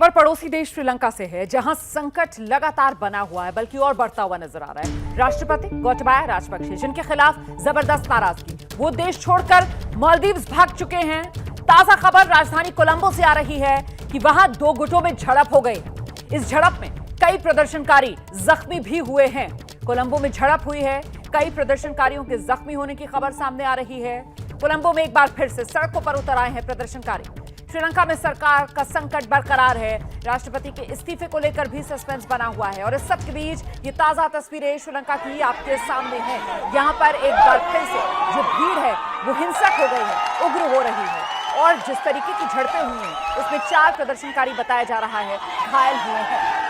खबर पड़ोसी देश श्रीलंका से है, जहां संकट लगातार बना हुआ है बल्कि और बढ़ता हुआ नजर आ रहा है। राष्ट्रपति गोटाबाया राजपक्षे जिनके खिलाफ जबरदस्त नाराजगी, वो देश छोड़कर मालदीव्स भाग चुके हैं। ताजा खबर राजधानी कोलंबो से आ रही है कि वहां दो गुटों में झड़प हो गई। इस झड़प में कई प्रदर्शनकारी जख्मी भी हुए हैं। कोलंबो में झड़प हुई है, कई प्रदर्शनकारियों के जख्मी होने की खबर सामने आ रही है। कोलंबो में एक बार फिर से सड़कों पर उतर आए हैं प्रदर्शनकारी। श्रीलंका में सरकार का संकट बरकरार है। राष्ट्रपति के इस्तीफे को लेकर भी सस्पेंस बना हुआ है और इस सब के बीच ये ताजा तस्वीरें श्रीलंका की आपके सामने हैं। यहाँ पर एक बार फिर से जो भीड़ है वो हिंसक हो गई है, उग्र हो रही है और जिस तरीके की झड़पें हुई हैं उसमें 4 प्रदर्शनकारी बताया जा रहा है घायल हुए हैं।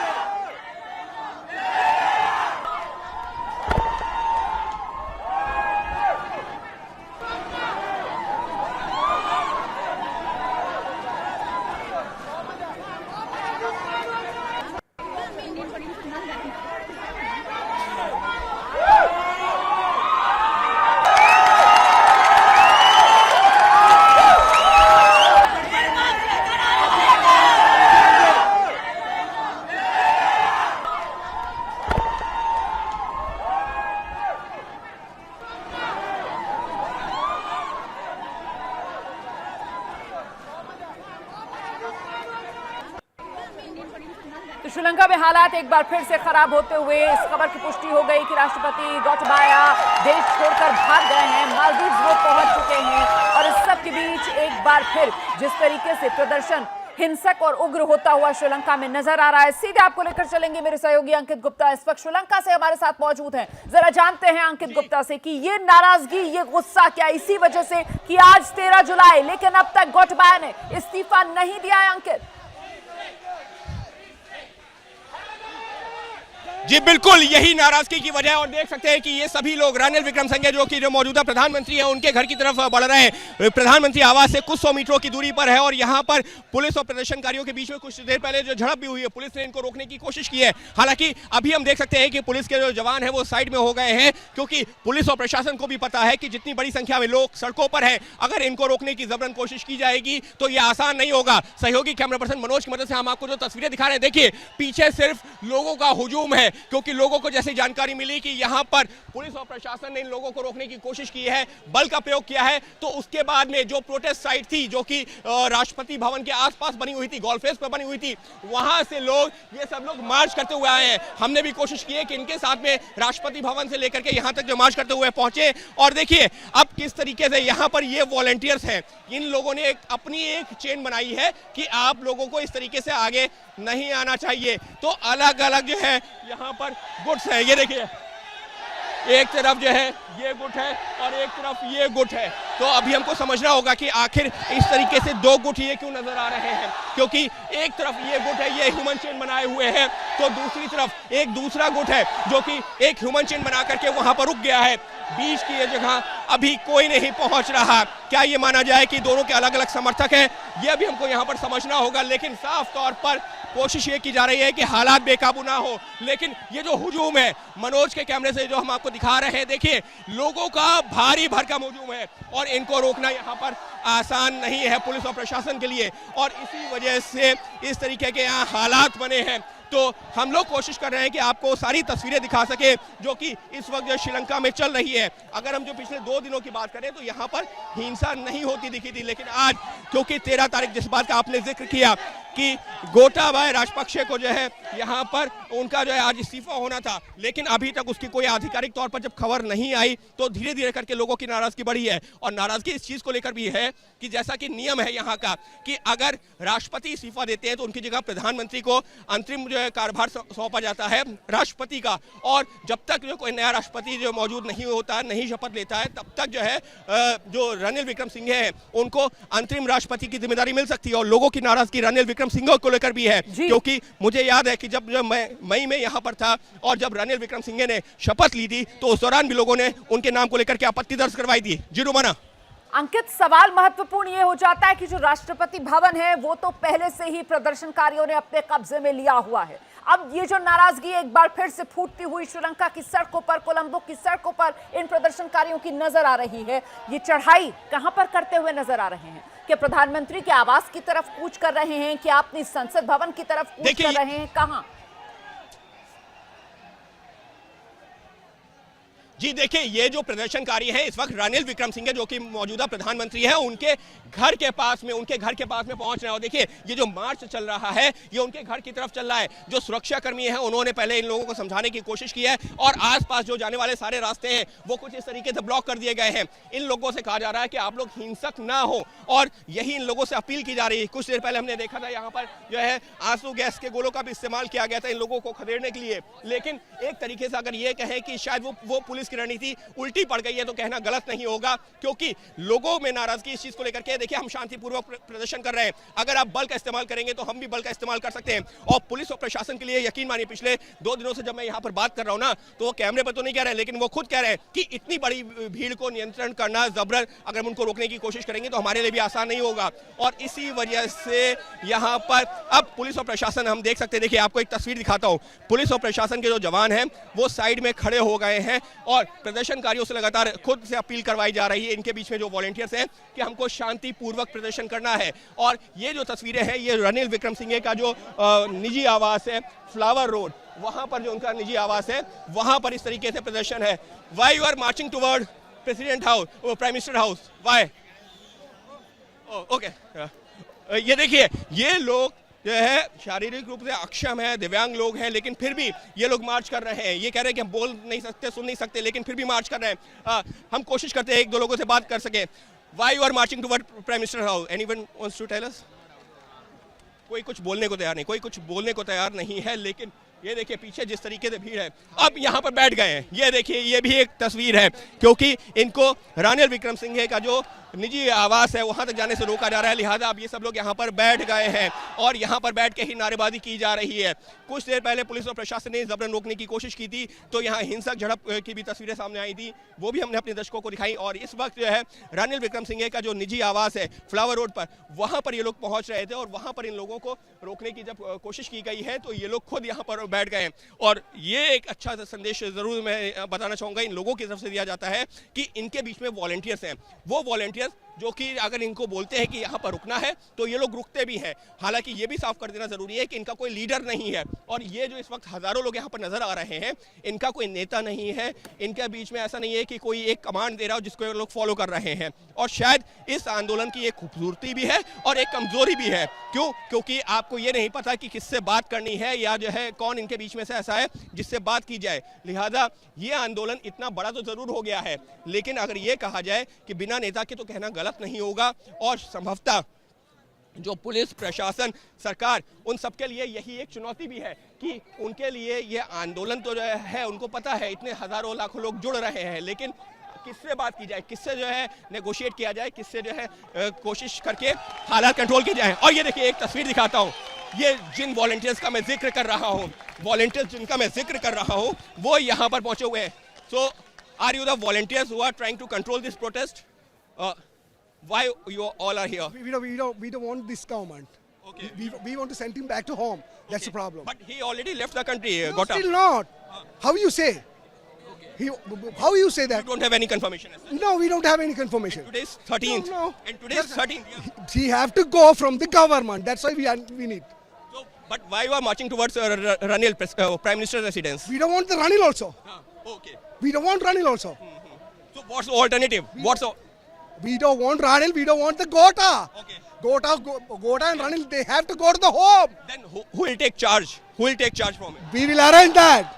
तो श्रीलंका में हालात एक बार फिर से खराब होते हुए इस खबर की पुष्टि हो गई कि राष्ट्रपति गोटाबाया देश छोड़कर भाग गए हैं, मालदीव्स वो पहुंच चुके हैं। और इस सब के बीच एक बार फिर जिस तरीके से प्रदर्शन हिंसक और उग्र होता हुआ श्रीलंका में नजर आ रहा है, सीधे आपको लेकर चलेंगे मेरे सहयोगी अंकित गुप्ता इस वक्त श्रीलंका से हमारे साथ मौजूद हैं। जरा जानते हैं अंकित गुप्ता से कि ये नाराजगी, ये गुस्सा क्या इसी वजह से कि आज 13 जुलाई लेकिन अब तक गोटाबाया ने इस्तीफा नहीं दिया है? अंकित जी बिल्कुल, यही नाराजगी की वजह है और देख सकते हैं कि ये सभी लोग रानिल विक्रमसिंघे जो मौजूदा प्रधानमंत्री हैं उनके घर की तरफ बढ़ रहे हैं। प्रधानमंत्री आवास से कुछ 100 मीटरों की दूरी पर है और यहाँ पर पुलिस और प्रदर्शनकारियों के बीच में कुछ देर पहले जो झड़प भी हुई है, पुलिस ने इनको रोकने की कोशिश की है। हालांकि अभी हम देख सकते हैं कि पुलिस के जो जवान हैं वो साइड में हो गए हैं, क्योंकि पुलिस और प्रशासन को भी पता है कि जितनी बड़ी संख्या में लोग सड़कों पर हैं, अगर इनको रोकने की जबरन कोशिश की जाएगी तो ये आसान नहीं होगा। सहयोगी कैमरा पर्सन मनोज की मदद से हम आपको जो तस्वीरें दिखा रहे हैं, देखिए पीछे सिर्फ लोगों का हुजूम है, क्योंकि लोगों को जैसे जानकारी मिली कि यहां पर पुलिस और प्रशासन ने इन लोगों को रोकने की कोशिश की है, बल का प्रयोग किया है, तो उसके बाद में जो प्रोटेस्ट साइट थी जो कि राष्ट्रपति भवन के आसपास बनी हुई थी, गोलफेस पर बनी हुई थी, वहां से ये सब लोग मार्च करते हुए आए हैं। हमने भी कोशिश की है कि इनके साथ में राष्ट्रपति भवन से लेकर के यहां तक जो मार्च करते हुए पहुंचे और देखिए अब किस तरीके से यहां पर ये वॉलंटियर्स हैं, इन लोगों ने अपनी एक चेन बनाई है कि आप लोगों को इस तरीके से आगे नहीं आना चाहिए। तो अलग अलग जो है यहाँ पर गुट्स है, ये देखिए एक तरफ जो है ये गुट है और एक तरफ ये गुट है। तो अभी हमको समझना होगा कि आखिर इस तरीके से 2 गुट ये क्यों नजर आ रहे हैं, क्योंकि एक तरफ ये गुट है, ये ह्यूमन चेन बनाए हुए हैं, तो दूसरी तरफ एक दूसरा गुट है जो कि एक ह्यूमन चेन बना करके वहां पर रुक गया है। बीच की ये जगह अभी कोई नहीं पहुंच रहा। क्या ये माना जाए कि दोनों के अलग अलग समर्थक हैं, यह भी हमको यहाँ पर समझना होगा, लेकिन साफ तौर पर कोशिश ये की जा रही है कि हालात बेकाबू ना हो। लेकिन ये जो हुजूम है, मनोज के कैमरे से जो हम आपको दिखा रहे हैं, देखिए लोगों का भारी भरकम हुजूम है और इनको रोकना यहाँ पर आसान नहीं है पुलिस और प्रशासन के लिए, और इसी वजह से इस तरीके के यहाँ हालात बने हैं। तो हम लोग कोशिश कर रहे हैं कि आपको सारी तस्वीरें दिखा सके जो कि इस वक्त जो श्रीलंका में चल रही है। अगर हम जो पिछले 2 दिनों की बात करें तो यहाँ पर हिंसा नहीं होती दिखी थी, लेकिन आज क्योंकि 13 तारीख जिस बात का आपने जिक्र किया कि गोटाबाया राजपक्षे को जो है यहाँ पर उनका जो है आज इस्तीफा होना था, लेकिन अभी तक उसकी कोई आधिकारिक तौर पर जब खबर नहीं आई तो धीरे धीरे करके लोगों की नाराजगी बढ़ी है। और नाराजगी इस चीज को लेकर भी है कि जैसा कि नियम है यहाँ का कि अगर राष्ट्रपति इस्तीफा देते हैं तो उनकी जगह प्रधानमंत्री को अंतरिम जो है कार्यभार सौंपा जाता है राष्ट्रपति का, और जब तक जो कोई नया राष्ट्रपति जो मौजूद नहीं होता, नहीं शपथ लेता है, तब तक जो है जो रानिल विक्रमसिंघे हैं उनको अंतरिम राष्ट्रपति की जिम्मेदारी मिल सकती है। और लोगों की नाराजगी रानिल विक्रमसिंघे को लेकर भी है, क्योंकि मुझे याद है कि जब मैं मई में यहाँ पर था और जब रानिल विक्रमसिंघे ने शपथ ली थी तो उस दौरान भी लोगों ने उनके नाम को लेकर के आपत्ति दर्ज करवाई थी। जी रुमाना। अंकित, सवाल महत्वपूर्ण ये हो जाता है कि जो राष्ट्रपति भवन है वो तो पहले से ही प्रदर्शनकारियों ने अपने कब्जे में लिया हुआ है। अब ये जो नाराजगी एक बार फिर से फूटती हुई श्रीलंका की सड़कों पर, कोलंबो की सड़कों पर इन प्रदर्शनकारियों की नजर आ रही है। ये चढ़ाई कहां पर करते हुए नजर आ रहे हैं? कि प्रधानमंत्री के आवास की तरफ कूच कर रहे हैं, कि अपनी संसद भवन की तरफ कूच कर रहे हैं, कहां? जी देखिए, ये जो प्रदर्शनकारी हैं इस वक्त रणिल विक्रमसिंघे जो कि मौजूदा प्रधानमंत्री है उनके घर के पास में पहुंच रहे हैं। और देखिए ये जो मार्च चल रहा है ये उनके घर की तरफ चल रहा है। जो सुरक्षा कर्मी हैं उन्होंने पहले इन लोगों को समझाने की कोशिश की है और आसपास जो जाने वाले सारे रास्ते हैं वो कुछ इस तरीके से ब्लॉक कर दिए गए हैं। इन लोगों से कहा जा रहा है कि आप लोग हिंसक ना हो और यही इन लोगों से अपील की जा रही है। कुछ देर पहले हमने देखा था यहाँ पर जो है आंसू गैस के गोलों का भी इस्तेमाल किया गया था इन लोगों को खदेड़ने के लिए। लेकिन एक तरीके से अगर ये कहें कि शायद वो पुलिस की रणनीति उल्टी पड़ गई है तो कहना गलत नहीं होगा, क्योंकि लोगों में नाराजगी इस चीज को लेकर के, देखिए हम शांतिपूर्वक प्रदर्शन कर रहे हैं, अगर आप बल का इस्तेमाल करेंगे तो हम भी बल का इस्तेमाल कर सकते हैं। और पुलिस और प्रशासन के लिए यकीन मानिए पिछले 2 दिनों से जब मैं यहाँ पर बात कर रहा हूँ ना तो वो कैमरे पर तो नहीं कह रहे हैं लेकिन वो खुद कह रहे हैं कि इतनी बड़ी भीड़ को नियंत्रण करना जबरन अगर हम उनको रोकने की कोशिश करेंगे तो हमारे लिए भी आसान नहीं होगा। और इसी वजह से यहाँ पर अब पुलिस और प्रशासन हम देख सकते हैं। देखिए आपको एक तस्वीर दिखाता हूँ, पुलिस और प्रशासन के जो जवान हैं वो साइड में खड़े हो गए हैं और प्रदर्शनकारियों से लगातार खुद से अपील करवाई जा रही है इनके बीच में जो वॉलंटियर्स हैं कि हमको शांतिपूर्वक प्रदर्शन करना है। और ये जो तस्वीरें हैं ये रणिल विक्रमसिंघे का जो निजी आवास है फ्लावर रोड, वहां पर जो उनका निजी आवास है वहां पर इस तरीके से प्रदर्शन है। Why you are marching toward president house, prime minister house, why? Okay, ये देखिए ये लोग जो है शारीरिक रूप से अक्षम है, दिव्यांग लोग हैं, लेकिन फिर भी ये लोग मार्च कर रहे हैं। ये कह रहे हैं कि हम बोल नहीं सकते, सुन नहीं सकते, लेकिन फिर भी मार्च कर रहे हैं। हम कोशिश करते हैं 1-2 लोगों से बात कर सके। Why you are marching toward prime minister house? Anyone wants to tell us? कोई कुछ बोलने को तैयार नहीं, कोई कुछ बोलने को तैयार नहीं है। लेकिन ये देखिए पीछे जिस तरीके से भीड़ है, अब यहाँ पर बैठ गए हैं। ये देखिए ये भी एक तस्वीर है, क्योंकि इनको रणिल विक्रमसिंघे का जो निजी आवास है वहां तक जाने से रोका जा रहा है, लिहाजा अब ये सब लोग यहाँ पर बैठ गए हैं और यहाँ पर बैठ के ही नारेबाजी की जा रही है। कुछ देर पहले पुलिस और प्रशासन ने जबरन रोकने की कोशिश की थी तो यहाँ हिंसक झड़प की भी तस्वीरें सामने आई थी, वो भी हमने अपने दर्शकों को दिखाई। और इस वक्त जो है रणिल विक्रमसिंघे का जो निजी आवास है फ्लावर रोड पर, वहां पर ये लोग पहुंच रहे थे और वहां पर इन लोगों को रोकने की जब कोशिश की गई है तो ये लोग खुद यहाँ पर बैठ गए। और ये एक अच्छा संदेश जरूर मैं बताना चाहूंगा इन लोगों की तरफ से दिया जाता है कि इनके बीच में वॉलंटियर्स हैं, वो वॉलंटियर्स जो कि अगर इनको बोलते हैं कि यहाँ पर रुकना है तो ये लोग रुकते भी हैं। हालांकि ये भी साफ कर देना जरूरी है कि इनका कोई लीडर नहीं है और ये जो इस वक्त हजारों लोग यहाँ पर नजर आ रहे हैं इनका कोई नेता नहीं है, इनके बीच में ऐसा नहीं है कि कोई एक कमांड दे रहा हो जिसको ये लोग फॉलो कर रहे हैं। और शायद इस आंदोलन की एक खूबसूरती भी है और एक कमजोरी भी है। क्यों? क्योंकि आपको ये नहीं पता कि किससे बात करनी है या जो है कौन इनके बीच में से ऐसा है जिससे बात की जाए। लिहाजा ये आंदोलन इतना बड़ा तो जरूर हो गया है, लेकिन अगर ये कहा जाए कि बिना नेता के तो कहना गलत नहीं होगा। और संभवतः जो पुलिस प्रशासन सरकार उन सबके लिए यही एक चुनौती भी है कि उनके लिए ये आंदोलन तो जो है उनको पता है इतने हजारों लाखों लोग जुड़ रहे हैं, लेकिन किससे बात की जाए, किससे जो है नेगोशिएट किया जाए, किससे जो है कोशिश करके हालात कंट्रोल की जाए। और ये देखिए एक तस्वीर दिखाता हूँ, ये जिन वॉलंटियर्स का मैं जिक्र कर रहा हूँ, वॉलंटियर्स जिनका मैं जिक्र कर रहा हूँ वो यहाँ पर पहुंचे हुए हैं। So are you the volunteers who are trying to control this protest? Why you all are here? We don't want this government. Okay. We want to send him back to home. That's the problem. But he already left the country. No, still not. How you say? How you say You that? don't have any confirmation. As such. No, we don't have any confirmation. Today's 13th. No. And today's 13th. Yeah. He have to go from the government. That's why we need. So, but why you are marching towards Ranil, Prime Minister's residence? We don't want the Ranil also. Okay. We don't want Ranil also. So what's the alternative? We don't want Ranil. We don't want the Gota. Okay. Gota and Ranil, they have to go to the home. Then who will take charge? Who will take charge from it? We will arrange that.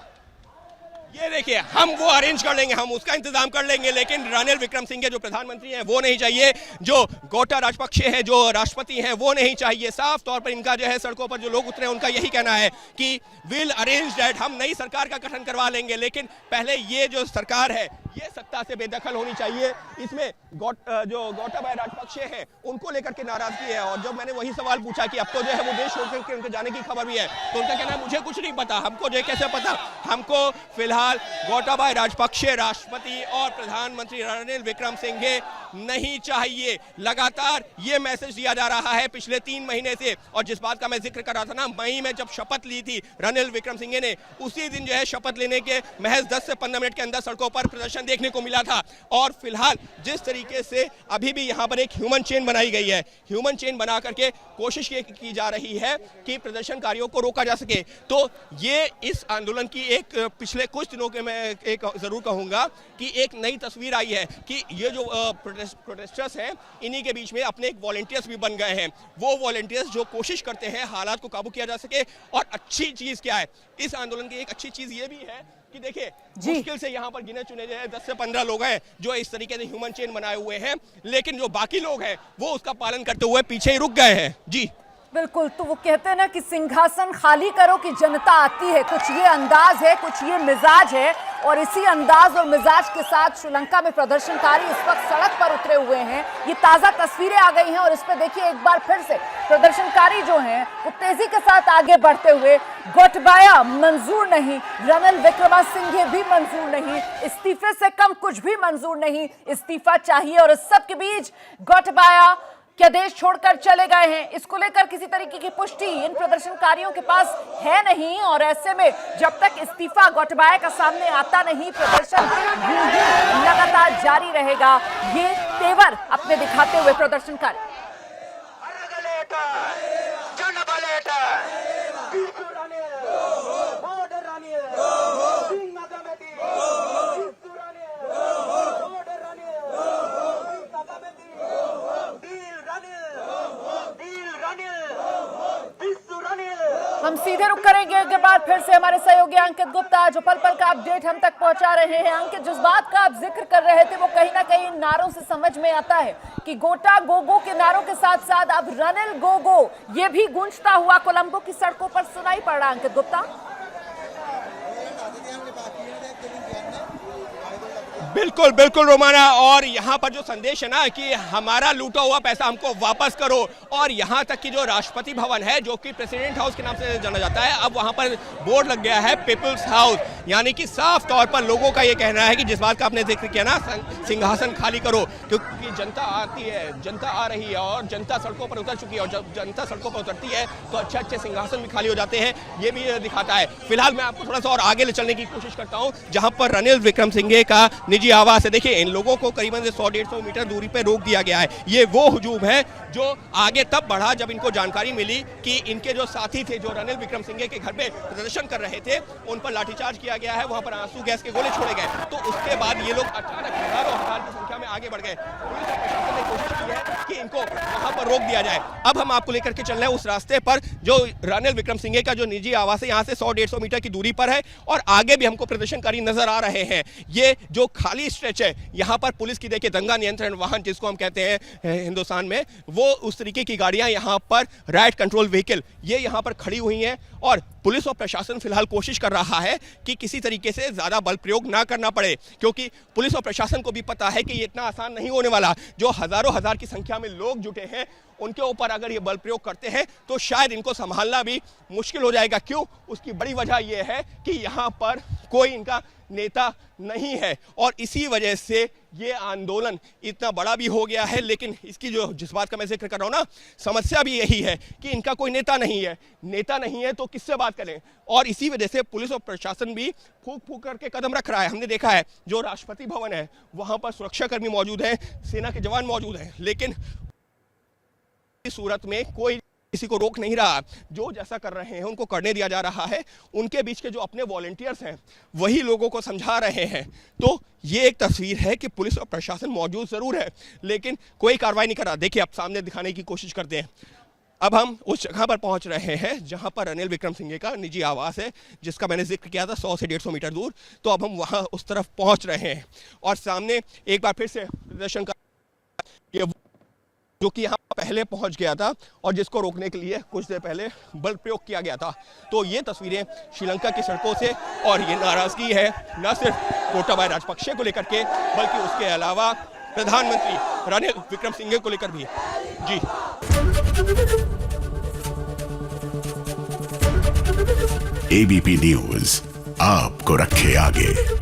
ये देखिए हम वो arrange कर लेंगे, हम उसका इंतजाम कर लेंगे, लेकिन रणिल विक्रमसिंघे जो प्रधानमंत्री हैं वो नहीं चाहिए, जो गोटा राजपक्षे हैं जो राष्ट्रपति हैं वो नहीं चाहिए। साफ तौर पर इनका जो है सड़कों पर जो लोग उतरे हैं उनका यही कहना है कि विल अरेंज दैट, हम नई सरकार का गठन करवा लेंगे, लेकिन पहले ये जो सरकार है ये सत्ता से बेदखल होनी चाहिए। इसमें जो गोटाबाया राजपक्षे हैं उनको लेकर के नाराजगी है। और जब मैंने वही सवाल पूछा कि अब तो जो है वो देश छोड़कर के उनके जाने की खबर भी है, तो उनका कहना है मुझे कुछ नहीं पता, हमको जो कैसे पता, हमको फिलहाल गोटाबाया राजपक्षे राष्ट्रपति और प्रधानमंत्री रणिल विक्रमसिंघे नहीं चाहिए। लगातार ये मैसेज दिया जा रहा है पिछले 3 महीने से। और जिस बात का मैं जिक्र कर रहा था ना, मई में जब शपथ ली थी रणनील विक्रमसिंघे ने, उसी दिन जो है शपथ लेने के महज 10 से 15 मिनट के अंदर सड़कों पर प्रदर्शन देखने को मिला था। और फिलहाल जिस तरीके से अभी भी यहाँ पर एक ह्यूमन चेन बनाई गई है, ह्यूमन चेन बना करके कोशिश की जा रही है कि प्रदर्शनकारियों को रोका जा सके। तो ये इस आंदोलन की एक पिछले कुछ दिनों के मैं एक जरूर कहूंगा कि एक नई तस्वीर आई है कि ये जो प्रोटेस्टर्स हैं, इन्हीं के बीच में अपने एक वॉलंटियर्स भी बन गए हैं। वो वॉलंटियर्स जो कोशिश करते हैं हालात को काबू किया जा सके। और अच्छी चीज क्या है इस आंदोलन की, एक अच्छी चीज ये भी है कि देखिए मुश्किल से यहाँ पर गिने चुने जो 10 से 15 लोग हैं जो इस तरीके से ह्यूमन चेन बनाए हुए हैं, लेकिन जो बाकी लोग हैं वो उसका पालन करते हुए पीछे ही रुक गए हैं। जी बिल्कुल, तो वो कहते हैं ना कि सिंहासन खाली करो कि जनता आती है। कुछ ये अंदाज है, कुछ ये मिजाज है, और इसी अंदाज और मिजाज के साथ श्रीलंका में प्रदर्शनकारी इस वक्त सड़क पर उतरे हुए हैं। ये ताजा तस्वीरें आ गई हैं और इस पर देखिए एक बार फिर से प्रदर्शनकारी जो हैं वो तेजी के साथ आगे बढ़ते हुए। गोटबाया मंजूर नहीं, रणनील विक्रमसिंघे भी मंजूर नहीं, इस्तीफे से कम कुछ भी मंजूर नहीं, इस्तीफा चाहिए। और इस सब के बीच गोटबाया क्या देश छोड़कर चले गए हैं, इसको लेकर किसी तरीके की पुष्टि इन प्रदर्शनकारियों के पास है नहीं। और ऐसे में जब तक इस्तीफा गोटबाया का सामने आता नहीं, प्रदर्शन लगातार जारी रहेगा। ये तेवर अपने दिखाते हुए प्रदर्शनकारी हम सीधे रुक करेंगे एक बार फिर से हमारे सहयोगी अंकित गुप्ता जो पल पल का अपडेट हम तक पहुंचा रहे हैं। अंकित, जिस बात का आप जिक्र कर रहे थे वो कहीं ना कहीं नारों से समझ में आता है कि गोटा गोगो के नारों के साथ साथ अब रणनील गोगो ये भी गूंजता हुआ कोलंबो की सड़कों पर सुनाई पड़ रहा। अंकित गुप्ता, बिल्कुल बिल्कुल रोमाना, और यहाँ पर जो संदेश है ना कि हमारा लूटा हुआ पैसा हमको वापस करो, और यहाँ तक कि जो राष्ट्रपति भवन है जो कि प्रेसिडेंट हाउस के नाम से जाना जाता है, अब वहाँ पर बोर्ड लग गया है पीपल्स हाउस। यानी कि साफ तौर पर लोगों का ये कहना है कि जिस बात का आपने जिक्र किया ना, सिंहासन खाली करो, क्योंकि जनता आती है, जनता आ रही है और जनता सड़कों पर उतर चुकी है। और जब जनता सड़कों पर उतरती है तो अच्छे अच्छे सिंहासन भी खाली हो जाते हैं, ये भी दिखाता है। फिलहाल मैं आपको थोड़ा सा और आगे ले चलने की कोशिश करता हूँ जहाँ पर रणनील विक्रमसिंघे का निजी आवास है। देखिए इन लोगों को करीबन 100-150 मीटर दूरी पे रोक दिया गया है। ये वो हुजूम है जो आगे तब बढ़ा जब इनको जानकारी मिली कि इनके जो साथी थे जो रणनील विक्रमसिंघे के घर पे प्रदर्शन कर रहे थे, उन पर लाठीचार्ज किया गया है, वहां पर आंसू गैस के गोले छोड़े गए। तो उसके बाद ये लोग अचानक हजारों हजार की संख्या में आगे बढ़ गए। पुलिस और प्रशासन ने कोशिश की है कि इनको वहां पर रोक दिया जाए। अब हम आपको लेकर के चल रहे हैं उस रास्ते पर जो रणनील विक्रमसिंघे का जो निजी आवास है, यहाँ से 100-150 मीटर की दूरी पर है, और आगे भी हमको प्रदर्शनकारी नजर आ रहे हैं। ये जो खाली स्ट्रेच है, यहाँ पर पुलिस की देखिए दंगा नियंत्रण वाहन जिसको हम कहते हैं हिंदुस्तान में, वो उस तरीके की गाड़ियां यहाँ पर राइट कंट्रोल व्हीकल ये यहाँ पर खड़ी हुई हैं। और पुलिस और प्रशासन फिलहाल कोशिश कर रहा है कि किसी तरीके से ज्यादा बल प्रयोग ना करना पड़े, क्योंकि पुलिस और प्रशासन को भी पता है कि ये इतना आसान नहीं होने वाला। जो हजारों हजार की संख्या में लोग जुटे हैं उनके ऊपर अगर ये बल प्रयोग करते हैं तो शायद इनको संभालना भी मुश्किल हो जाएगा। क्यों? उसकी बड़ी वजह यह है कि यहाँ पर कोई इनका नेता नहीं है, और इसी वजह से ये आंदोलन इतना बड़ा भी हो गया है। लेकिन इसकी जो जिस बात का मैं जिक्र कर रहा हूँ ना, समस्या भी यही है कि इनका कोई नेता नहीं है। नेता नहीं है तो किससे बात करें, और इसी वजह से पुलिस और प्रशासन भी फूक फूक करके कदम रख रहा है। हमने देखा है जो राष्ट्रपति भवन है वहां पर सुरक्षाकर्मी मौजूद हैं, सेना के जवान मौजूद हैं, लेकिन इस सूरत में कोई किसी को रोक नहीं रहा। जो जैसा कर रहे हैं उनको करने दिया जा रहा है। उनके बीच के जो अपने वॉलंटियर्स हैं वही लोगों को समझा रहे हैं। तो ये एक तस्वीर है कि पुलिस और प्रशासन मौजूद जरूर है लेकिन कोई कार्रवाई नहीं कर रहा। देखिए आप सामने दिखाने की कोशिश करते हैं। अब हम उस जगह पर पहुंच रहे हैं जहां पर रणनील विक्रमसिंघे का निजी आवास है, जिसका मैंने जिक्र किया था 100 से 150 मीटर दूर। तो अब हम वहां उस तरफ पहुंच रहे हैं, और सामने एक बार फिर से प्रदर्शन का जो कि यहाँ पहले पहुंच गया था और जिसको रोकने के लिए कुछ देर पहले बल प्रयोग किया गया था। तो ये तस्वीरें श्रीलंका की सड़कों से, और ये नाराजगी है न सिर्फ गोटाबाया राजपक्षे को लेकर के बल्कि उसके अलावा प्रधानमंत्री रणनील विक्रमसिंघे को लेकर भी। जी एबीपी न्यूज आपको रखे आगे।